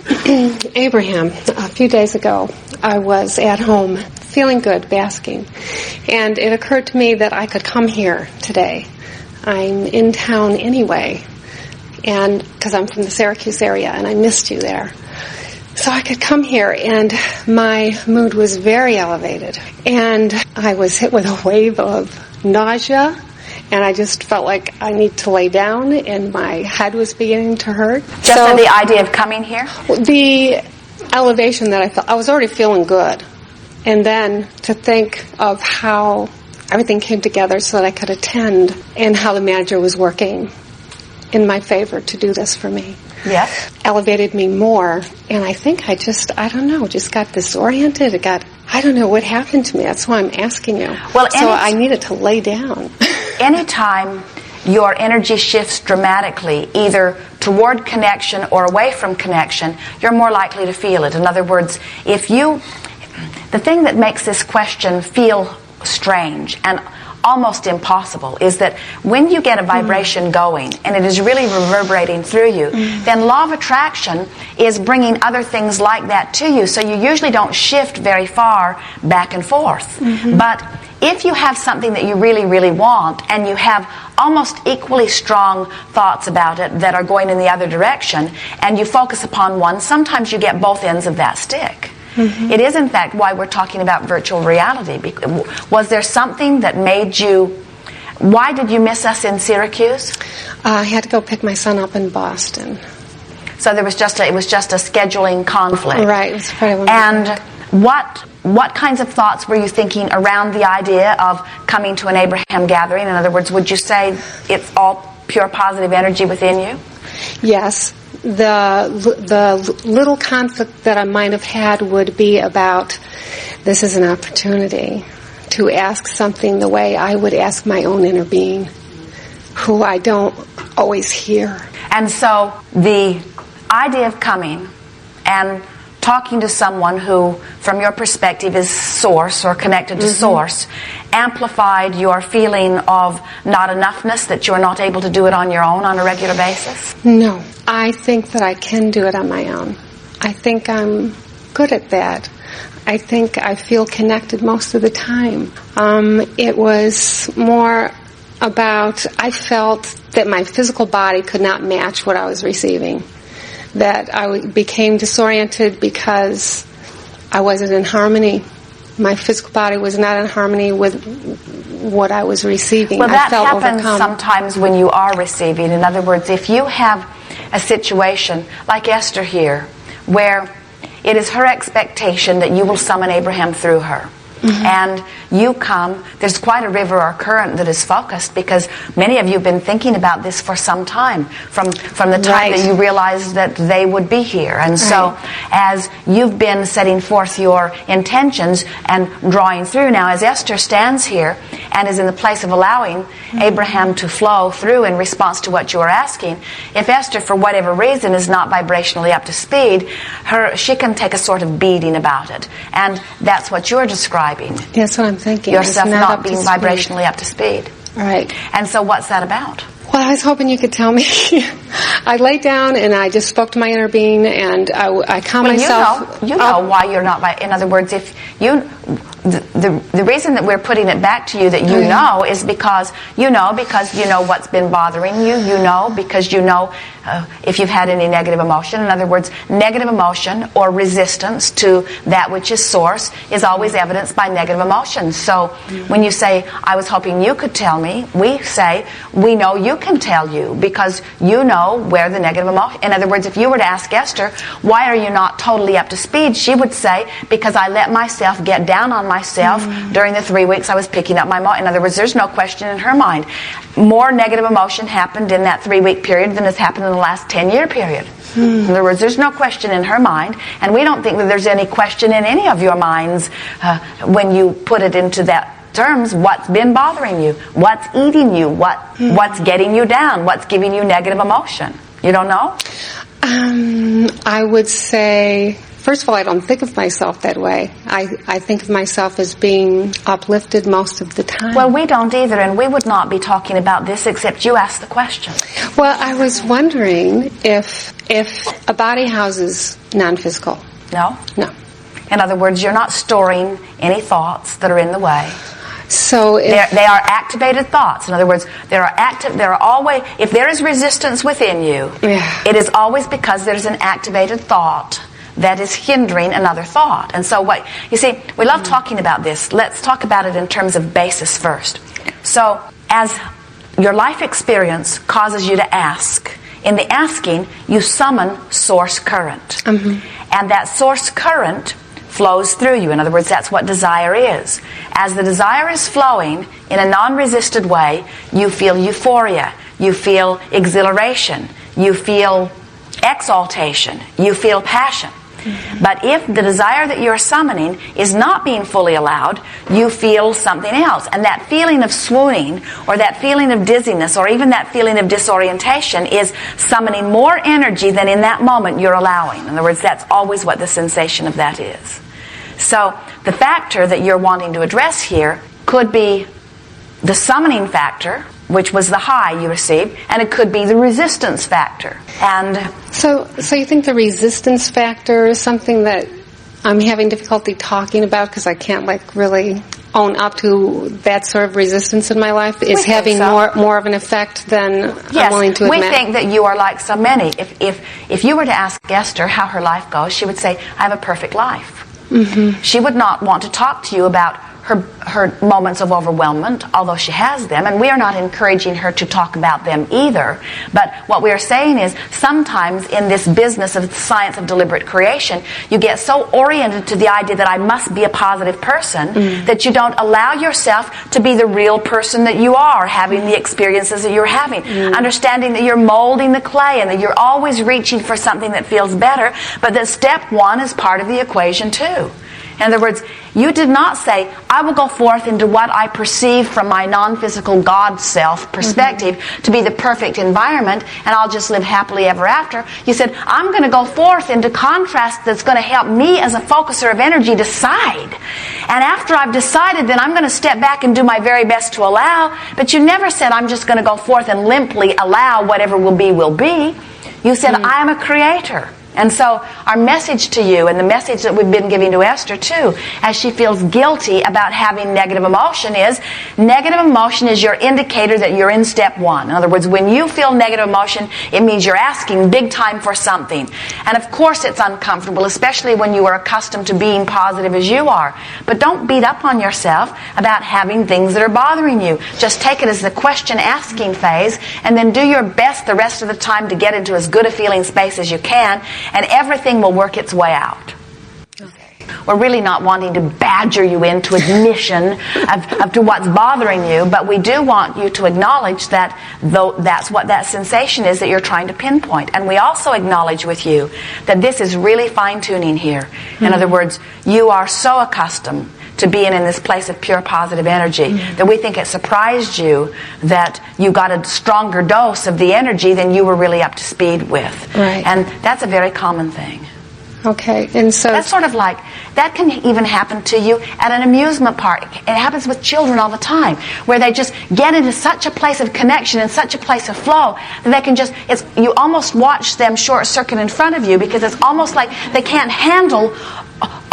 Abraham, a few days ago, I was at home feeling good, basking, and it occurred to me that I could come here today. I'm in town anyway, and because I'm from the Syracuse area, and I missed you there. So I could come here, and my mood was very elevated, and I was hit with a wave of nausea, and I just felt like I need to lay down, and my head was beginning to hurt. Just the idea of coming here? The elevation that I felt, I was already feeling good. And then to think of how everything came together so that I could attend, and how the manager was working in my favor to do this for me. Yes. Elevated me more, and I think I just got disoriented. I don't know what happened to me. That's why I'm asking you. Well, so I needed to lay down. Anytime your energy shifts dramatically, either toward connection or away from connection, you're more likely to feel it. In other words, the thing that makes this question feel strange and almost impossible is that when you get a vibration going and it is really reverberating through you, then law of attraction is bringing other things like that to you. So you usually don't shift very far back and forth. But if you have something that you really, really want, and you have almost equally strong thoughts about it that are going in the other direction, and you focus upon one, sometimes you get both ends of that stick. It is, in fact, why we're talking about virtual reality. Was there something that made you... Why did you miss us in Syracuse? I had to go pick my son up in Boston. So it was just a scheduling conflict. Right. It was probably and what kinds of thoughts were you thinking around the idea of coming to an Abraham gathering? In other words, would you say it's all pure positive energy within you? Yes. The little conflict that I might have had would be about, this is an opportunity to ask something the way I would ask my own inner being, who I don't always hear. And so the idea of coming and talking to someone who, from your perspective, is source or connected to source, amplified your feeling of not enoughness, that you're not able to do it on your own on a regular basis? No. I think that I can do it on my own. I think I'm good at that. I think I feel connected most of the time. It was more about, I felt that my physical body could not match what I was receiving. That I became disoriented because I wasn't in harmony. My physical body was not in harmony with what I was receiving. Well, that felt happens overcome. Sometimes when you are receiving. In other words, if you have a situation like Esther here, where it is her expectation that you will summon Abraham through her, and you come, there's quite a river or current that is focused, because many of you have been thinking about this for some time, from the time that you realized that they would be here. And so as you've been setting forth your intentions and drawing through, now as Esther stands here and is in the place of allowing Abraham to flow through in response to what you are asking, if Esther for whatever reason is not vibrationally up to speed, she can take a sort of beating about it. And that's what you're describing. That's what I'm thinking. Yourself not being vibrationally up to speed. Right. And so what's that about? Well, I was hoping you could tell me. I laid down and I just spoke to my inner being, and I calmed myself. You know why you're not. In other words, if you, the reason that we're putting it back to you that you know is because you know what's been bothering you. You know because you know if you've had any negative emotion. In other words, negative emotion or resistance to that which is source is always evidenced by negative emotions. So when you say, I was hoping you could tell me, we say, we know you can tell you, because you know where the negative emotion. In other words, if you were to ask Esther, why are you not totally up to speed? She would say, because I let myself get down on myself during the 3 weeks I was picking up my emotion. In other words, there's no question in her mind. More negative emotion happened in that 3-week period than has happened in the last 10-year period. In other words, there's no question in her mind, and we don't think that there's any question in any of your minds when you put it into that terms. What's been bothering you? What's eating you? What's getting you down? What's giving you negative emotion? You don't know? I would say first of all, I don't think of myself that way. I think of myself as being uplifted most of the time. Well, we don't either, and we would not be talking about this except you asked the question. Well, I was wondering if a body houses non-physical. No? No. In other words, you're not storing any thoughts that are in the way. So they are activated thoughts. In other words, there are always, if there is resistance within you, it is always because there's an activated thought that is hindering another thought. And so what, you see, we love talking about this. Let's talk about it in terms of basis first. So as your life experience causes you to ask, in the asking, you summon source current. And that source current flows through you. In other words, that's what desire is. As the desire is flowing in a non-resisted way, you feel euphoria, you feel exhilaration, you feel exaltation, you feel passion. But if the desire that you're summoning is not being fully allowed, you feel something else. And that feeling of swooning, or that feeling of dizziness, or even that feeling of disorientation is summoning more energy than in that moment you're allowing. In other words, that's always what the sensation of that is. So the factor that you're wanting to address here could be the summoning factor, which was the high you received, and it could be the resistance factor. And so you think the resistance factor is something that I'm having difficulty talking about because I can't really own up to that sort of resistance in my life is having more of an effect than I'm willing to admit. We think that you are like so many. If you were to ask Esther how her life goes, she would say, I have a perfect life. She would not want to talk to you about her moments of overwhelmment, although she has them, and we are not encouraging her to talk about them either. But what we are saying is sometimes in this business of the science of deliberate creation, you get so oriented to the idea that I must be a positive person that you don't allow yourself to be the real person that you are, having the experiences that you're having, understanding that you're molding the clay and that you're always reaching for something that feels better, but that step one is part of the equation too. In other words, you did not say, I will go forth into what I perceive from my non-physical God self perspective to be the perfect environment, and I'll just live happily ever after. You said, I'm going to go forth into contrast that's going to help me as a focuser of energy decide. And after I've decided, then I'm going to step back and do my very best to allow. But you never said, I'm just going to go forth and limply allow whatever will be, will be. You said, I am a creator. And so our message to you, and the message that we've been giving to Esther too, as she feels guilty about having negative emotion is your indicator that you're in step one. In other words, when you feel negative emotion, it means you're asking big time for something. And of course it's uncomfortable, especially when you are accustomed to being positive as you are. But don't beat up on yourself about having things that are bothering you. Just take it as the question asking phase, and then do your best the rest of the time to get into as good a feeling space as you can, and everything will work its way out. Okay. We're really not wanting to badger you into admission of to what's bothering you, but we do want you to acknowledge that that's what that sensation is that you're trying to pinpoint. And we also acknowledge with you that this is really fine-tuning here. In other words, you are so accustomed to being in this place of pure positive energy that we think it surprised you that you got a stronger dose of the energy than you were really up to speed with. Right. And that's a very common thing. Okay, and so that's sort of like, that can even happen to you at an amusement park. It happens with children all the time, where they just get into such a place of connection and such a place of flow that they can just, you almost watch them short circuit in front of you, because it's almost like they can't handle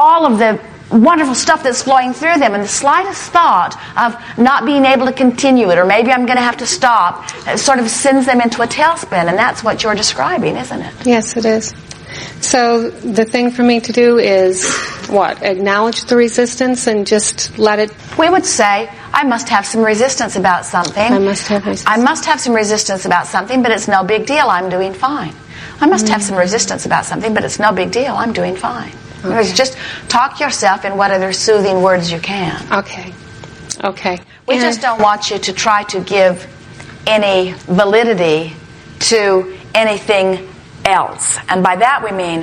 all of the wonderful stuff that's flowing through them, and the slightest thought of not being able to continue it, or maybe I'm going to have to stop, it sort of sends them into a tailspin, and that's what you're describing, isn't it? Yes, it is. So the thing for me to do is what? Acknowledge the resistance and just let it... We would say, I must have some resistance about something. I must have resistance. I must have some resistance about something, but it's no big deal. I'm doing fine. I must have some resistance about something, but it's no big deal. I'm doing fine. Okay. Just talk yourself in what other soothing words you can. Okay. We just don't want you to try to give any validity to anything else. And by that we mean,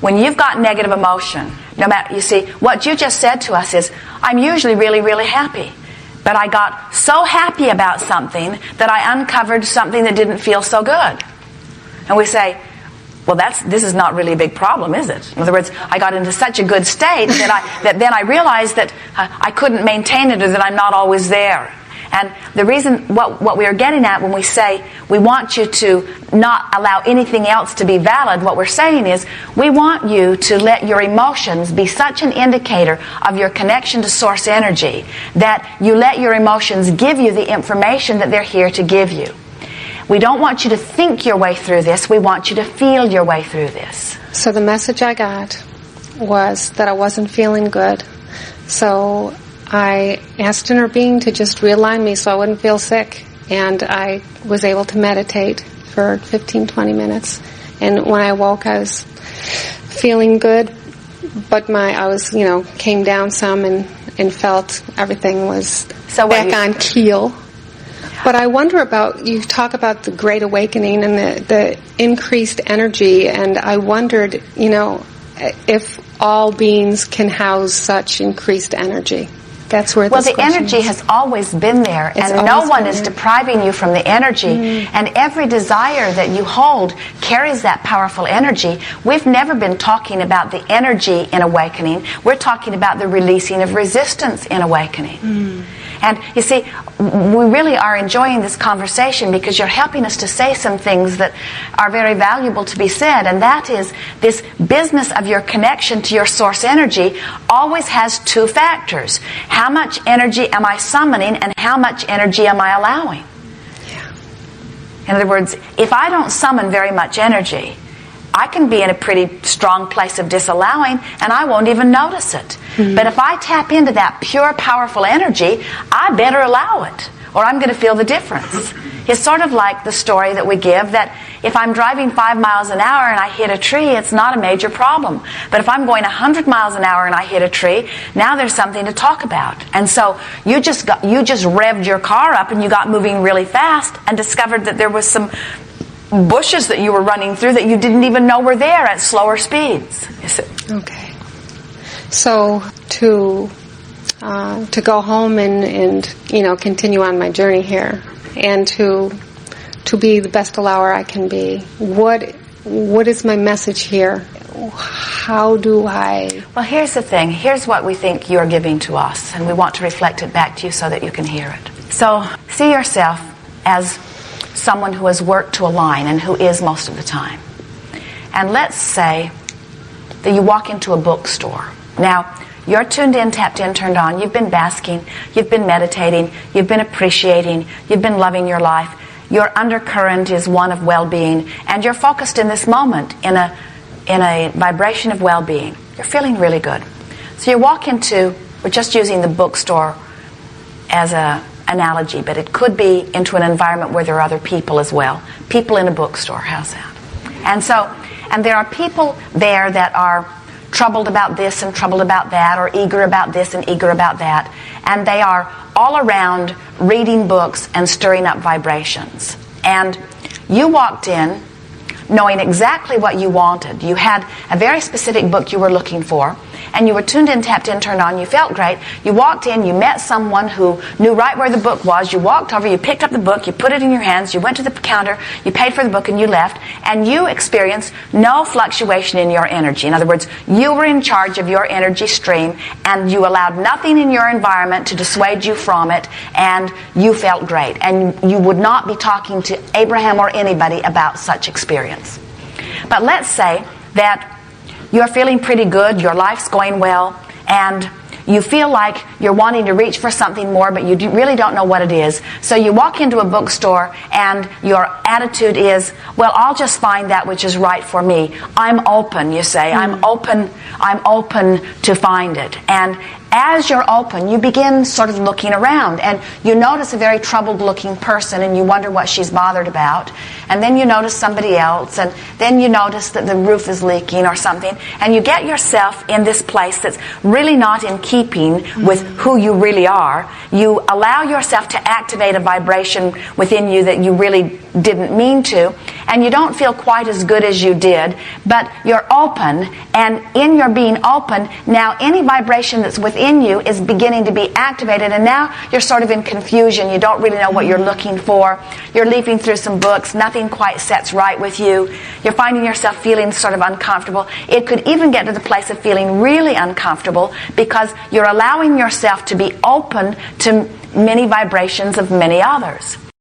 when you've got negative emotion, no matter, you see, what you just said to us is, I'm usually really, really happy. But I got so happy about something that I uncovered something that didn't feel so good. And we say, well, this is not really a big problem, is it? In other words, I got into such a good state that then I realized that I couldn't maintain it, or that I'm not always there. And the reason, what we are getting at when we say we want you to not allow anything else to be valid, what we're saying is we want you to let your emotions be such an indicator of your connection to source energy that you let your emotions give you the information that they're here to give you. We don't want you to think your way through this. We want you to feel your way through this. So the message I got was that I wasn't feeling good. So I asked Inner Being to just realign me so I wouldn't feel sick. And I was able to meditate for 15, 20 minutes. And when I woke, I was feeling good, but came down some and felt everything was back on keel. But I wonder about, you talk about the Great Awakening and the increased energy, and I wondered, if all beings can house such increased energy. That's where the energy has always been there, and no one is depriving you from the energy. And every desire that you hold carries that powerful energy. We've never been talking about the energy in awakening. We're talking about the releasing of resistance in awakening. And you see, we really are enjoying this conversation because you're helping us to say some things that are very valuable to be said, and that is this business of your connection to your source energy always has two factors. How much energy am I summoning, and how much energy am I allowing? Yeah. In other words, if I don't summon very much energy, I can be in a pretty strong place of disallowing, and I won't even notice it. But if I tap into that pure, powerful energy, I better allow it, or I'm going to feel the difference. It's sort of like the story that we give that if I'm driving 5 miles an hour and I hit a tree, it's not a major problem. But if I'm going 100 miles an hour and I hit a tree, now there's something to talk about. And so you just revved your car up and you got moving really fast and discovered that there was some bushes that you were running through that you didn't even know were there at slower speeds. Okay. So to go home and continue on my journey here, and to be the best allower I can be, what is my message here? How do I? Well, here's the thing. Here's what we think you're giving to us, and we want to reflect it back to you so that you can hear it. So see yourself as someone who has worked to align, and who is most of the time. And let's say that you walk into a bookstore. Now, you're tuned in, tapped in, turned on. You've been basking. You've been meditating. You've been appreciating. You've been loving your life. Your undercurrent is one of well-being, and you're focused in this moment in a vibration of well-being. You're feeling really good. So you walk into, we're just using the bookstore as a analogy, but it could be into an environment where there are other people as well. People in a bookstore, how's that? And there are people there that are troubled about this and troubled about that, or eager about this and eager about that, and they are all around reading books and stirring up vibrations. And you walked in knowing exactly what you wanted. You had a very specific book you were looking for, and you were tuned in, tapped in, turned on. You felt great. You walked in, you met someone who knew right where the book was. You walked over, you picked up the book, you put it in your hands, you went to the counter, you paid for the book, and you left, and you experienced no fluctuation in your energy. In other words, you were in charge of your energy stream, and you allowed nothing in your environment to dissuade you from it, and you felt great. And you would not be talking to Abraham or anybody about such experience. But let's say that you're feeling pretty good, your life's going well, and you feel like you're wanting to reach for something more, but you really don't know what it is. So you walk into a bookstore, and your attitude is, well, I'll just find that which is right for me. I'm open, you say. I'm open to find it. And as you're open, you begin sort of looking around, and you notice a very troubled-looking person, and you wonder what she's bothered about. And then you notice somebody else, and then you notice that the roof is leaking or something, and you get yourself in this place that's really not in keeping with who you really are. You allow yourself to activate a vibration within you that you really didn't mean to, and you don't feel quite as good as you did, but you're open, and in your being open, now any vibration that's within within you is beginning to be activated, and now you're sort of in confusion. You don't really know what you're looking for. You're leafing through some books. Nothing quite sets right with you. You're finding yourself feeling sort of uncomfortable. It could even get to the place of feeling really uncomfortable because you're allowing yourself to be open to many vibrations of many others.